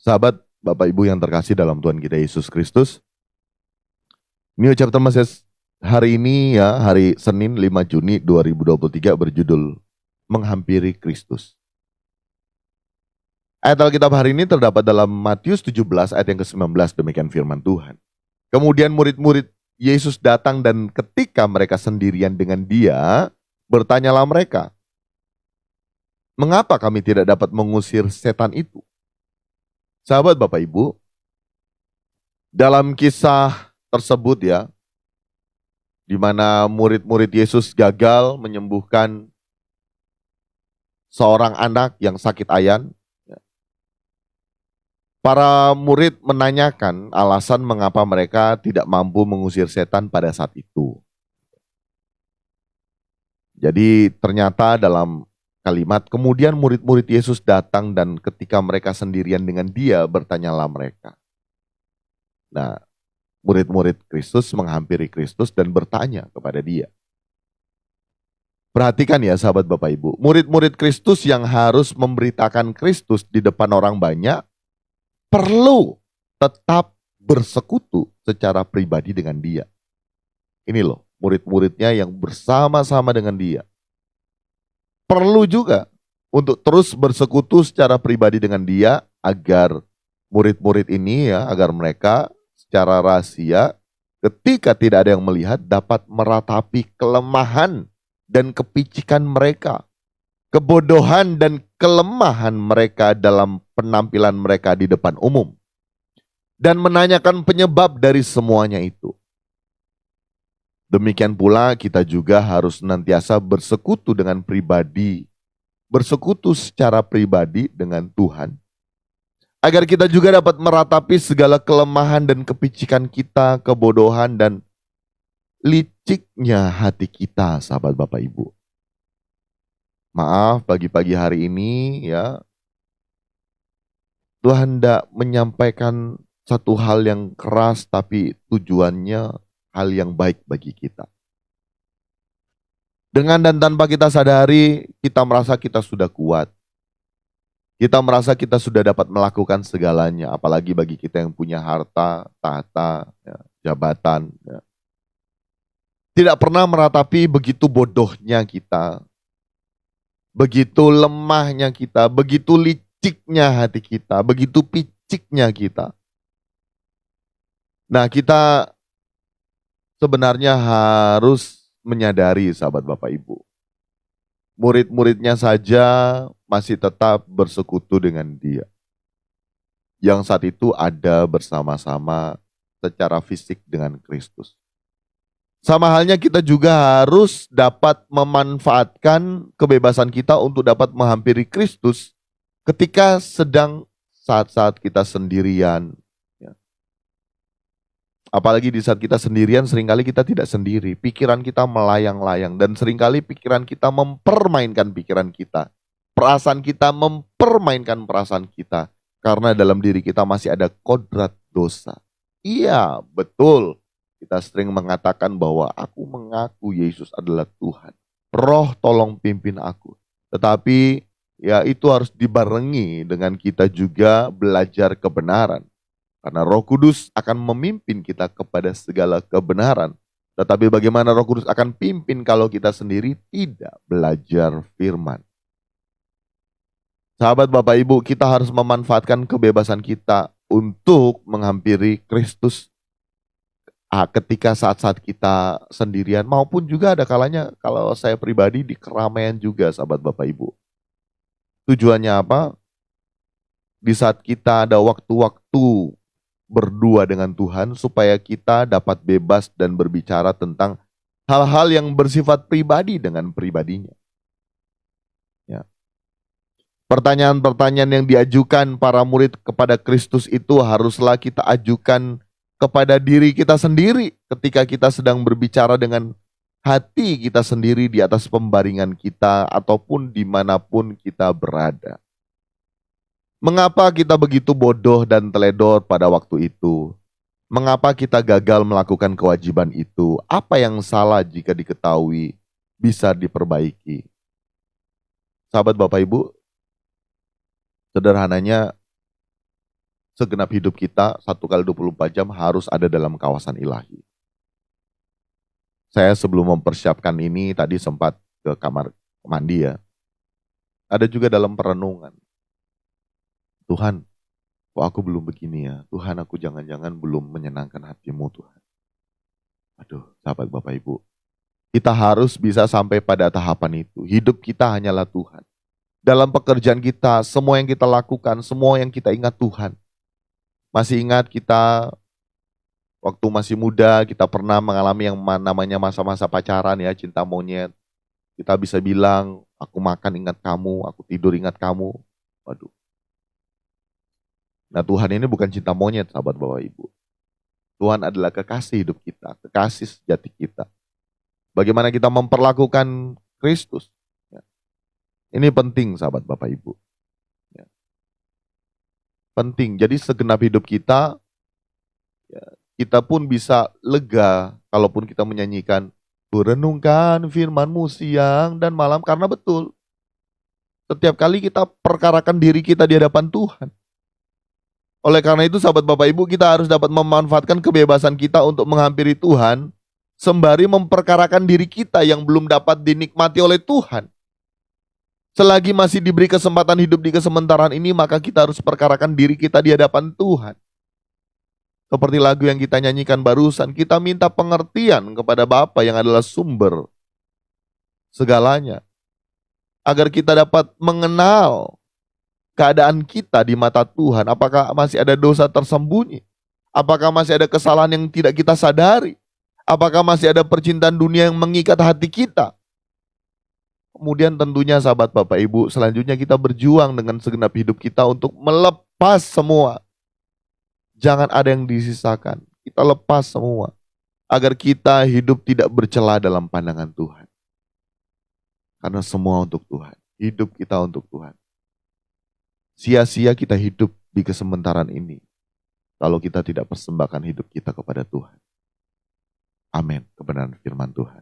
Sahabat, Bapak Ibu yang terkasih dalam Tuhan kita Yesus Kristus, New Chapter Message hari ini ya, hari Senin 5 Juni 2023 berjudul Menghampiri Kristus. Ayat Alkitab hari ini terdapat dalam Matius 17 ayat yang ke-19, demikian firman Tuhan. Kemudian murid-murid Yesus datang dan ketika mereka sendirian dengan Dia, bertanyalah mereka, "Mengapa kami tidak dapat mengusir setan itu?" Sahabat Bapak Ibu, dalam kisah tersebut ya, di mana murid-murid Yesus gagal menyembuhkan seorang anak yang sakit ayan, para murid menanyakan alasan mengapa mereka tidak mampu mengusir setan pada saat itu. Jadi ternyata dalam kalimat, kemudian murid-murid Yesus datang dan ketika mereka sendirian dengan Dia, bertanyalah mereka. Nah, murid-murid Kristus menghampiri Kristus dan bertanya kepada Dia. Perhatikan ya sahabat Bapak Ibu, murid-murid Kristus yang harus memberitakan Kristus di depan orang banyak, perlu tetap bersekutu secara pribadi dengan Dia. Ini loh, murid-muridnya yang bersama-sama dengan Dia. Perlu juga untuk terus bersekutu secara pribadi dengan Dia agar murid-murid ini ya, agar mereka secara rahasia ketika tidak ada yang melihat dapat meratapi kelemahan dan kepicikan mereka, kebodohan dan kelemahan mereka dalam penampilan mereka di depan umum, dan menanyakan penyebab dari semuanya itu. Demikian pula kita juga harus senantiasa bersekutu dengan pribadi, bersekutu secara pribadi dengan Tuhan, agar kita juga dapat meratapi segala kelemahan dan kepicikan kita, kebodohan dan liciknya hati kita, sahabat Bapak Ibu. Maaf pagi-pagi hari ini ya, Tuhan hendak menyampaikan satu hal yang keras tapi tujuannya hal yang baik bagi kita. Dengan dan tanpa kita sadari, kita merasa kita sudah kuat. Kita merasa kita sudah dapat melakukan segalanya, apalagi bagi kita yang punya harta, tahta, ya, jabatan. Ya. Tidak pernah meratapi begitu bodohnya kita, begitu lemahnya kita, begitu liciknya hati kita, begitu piciknya kita. Nah, kita sebenarnya harus menyadari sahabat Bapak Ibu. Murid-muridnya saja masih tetap bersekutu dengan Dia. Yang saat itu ada bersama-sama secara fisik dengan Kristus. Sama halnya kita juga harus dapat memanfaatkan kebebasan kita untuk dapat menghampiri Kristus ketika sedang saat-saat kita sendirian. Apalagi di saat kita sendirian, seringkali kita tidak sendiri. Pikiran kita melayang-layang dan seringkali pikiran kita mempermainkan pikiran kita. Perasaan kita mempermainkan perasaan kita. Karena dalam diri kita masih ada kodrat dosa. Iya, betul. Kita sering mengatakan bahwa aku mengaku Yesus adalah Tuhan. Roh tolong pimpin aku. Tetapi ya itu harus dibarengi dengan kita juga belajar kebenaran. Karena Roh Kudus akan memimpin kita kepada segala kebenaran. Tetapi bagaimana Roh Kudus akan pimpin kalau kita sendiri tidak belajar firman? Sahabat Bapak Ibu, kita harus memanfaatkan kebebasan kita untuk menghampiri Kristus ketika saat-saat kita sendirian, maupun juga ada kalanya kalau saya pribadi di keramaian juga, sahabat Bapak Ibu. Tujuannya apa? Di saat kita ada waktu-waktu berdua dengan Tuhan supaya kita dapat bebas dan berbicara tentang hal-hal yang bersifat pribadi dengan pribadinya. Ya. Pertanyaan-pertanyaan yang diajukan para murid kepada Kristus itu haruslah kita ajukan kepada diri kita sendiri ketika kita sedang berbicara dengan hati kita sendiri di atas pembaringan kita ataupun dimanapun kita berada. Mengapa kita begitu bodoh dan teledor pada waktu itu? Mengapa kita gagal melakukan kewajiban itu? Apa yang salah jika diketahui bisa diperbaiki? Sahabat Bapak Ibu, sederhananya segenap hidup kita 1 kali 24 jam harus ada dalam kawasan ilahi. Saya sebelum mempersiapkan ini tadi sempat ke kamar mandi ya. Ada juga dalam perenungan. Tuhan, kok aku belum begini ya? Tuhan, aku jangan-jangan belum menyenangkan hati-Mu Tuhan. Aduh, sahabat Bapak Ibu. Kita harus bisa sampai pada tahapan itu. Hidup kita hanyalah Tuhan. Dalam pekerjaan kita, semua yang kita lakukan, semua yang kita ingat Tuhan. Masih ingat kita waktu masih muda, kita pernah mengalami yang namanya masa-masa pacaran ya, cinta monyet. Kita bisa bilang, aku makan ingat kamu, aku tidur ingat kamu. Waduh. Nah, Tuhan ini bukan cinta monyet, sahabat Bapak Ibu. Tuhan adalah kekasih hidup kita, kekasih sejati kita. Bagaimana kita memperlakukan Kristus. Ya. Ini penting, sahabat Bapak Ibu. Ya. Penting, jadi segenap hidup kita, ya, kita pun bisa lega kalaupun kita menyanyikan, "Kurenungkan firman-Mu siang dan malam," karena betul. Setiap kali kita perkarakan diri kita di hadapan Tuhan. Oleh karena itu, sahabat Bapak Ibu, kita harus dapat memanfaatkan kebebasan kita untuk menghampiri Tuhan, sembari memperkarakan diri kita yang belum dapat dinikmati oleh Tuhan. Selagi masih diberi kesempatan hidup di kesementaraan ini, maka kita harus perkarakan diri kita di hadapan Tuhan. Seperti lagu yang kita nyanyikan barusan, kita minta pengertian kepada Bapa yang adalah sumber segalanya. Agar kita dapat mengenal keadaan kita di mata Tuhan. Apakah masih ada dosa tersembunyi? Apakah masih ada kesalahan yang tidak kita sadari? Apakah masih ada percintaan dunia yang mengikat hati kita? Kemudian tentunya sahabat Bapak Ibu, selanjutnya kita berjuang dengan segenap hidup kita untuk melepas semua. Jangan ada yang disisakan. Kita lepas semua. Agar kita hidup tidak bercela dalam pandangan Tuhan. Karena semua untuk Tuhan. Hidup kita untuk Tuhan. Sia-sia kita hidup di kesementaraan ini kalau kita tidak persembahkan hidup kita kepada Tuhan. Amin. Kebenaran firman Tuhan.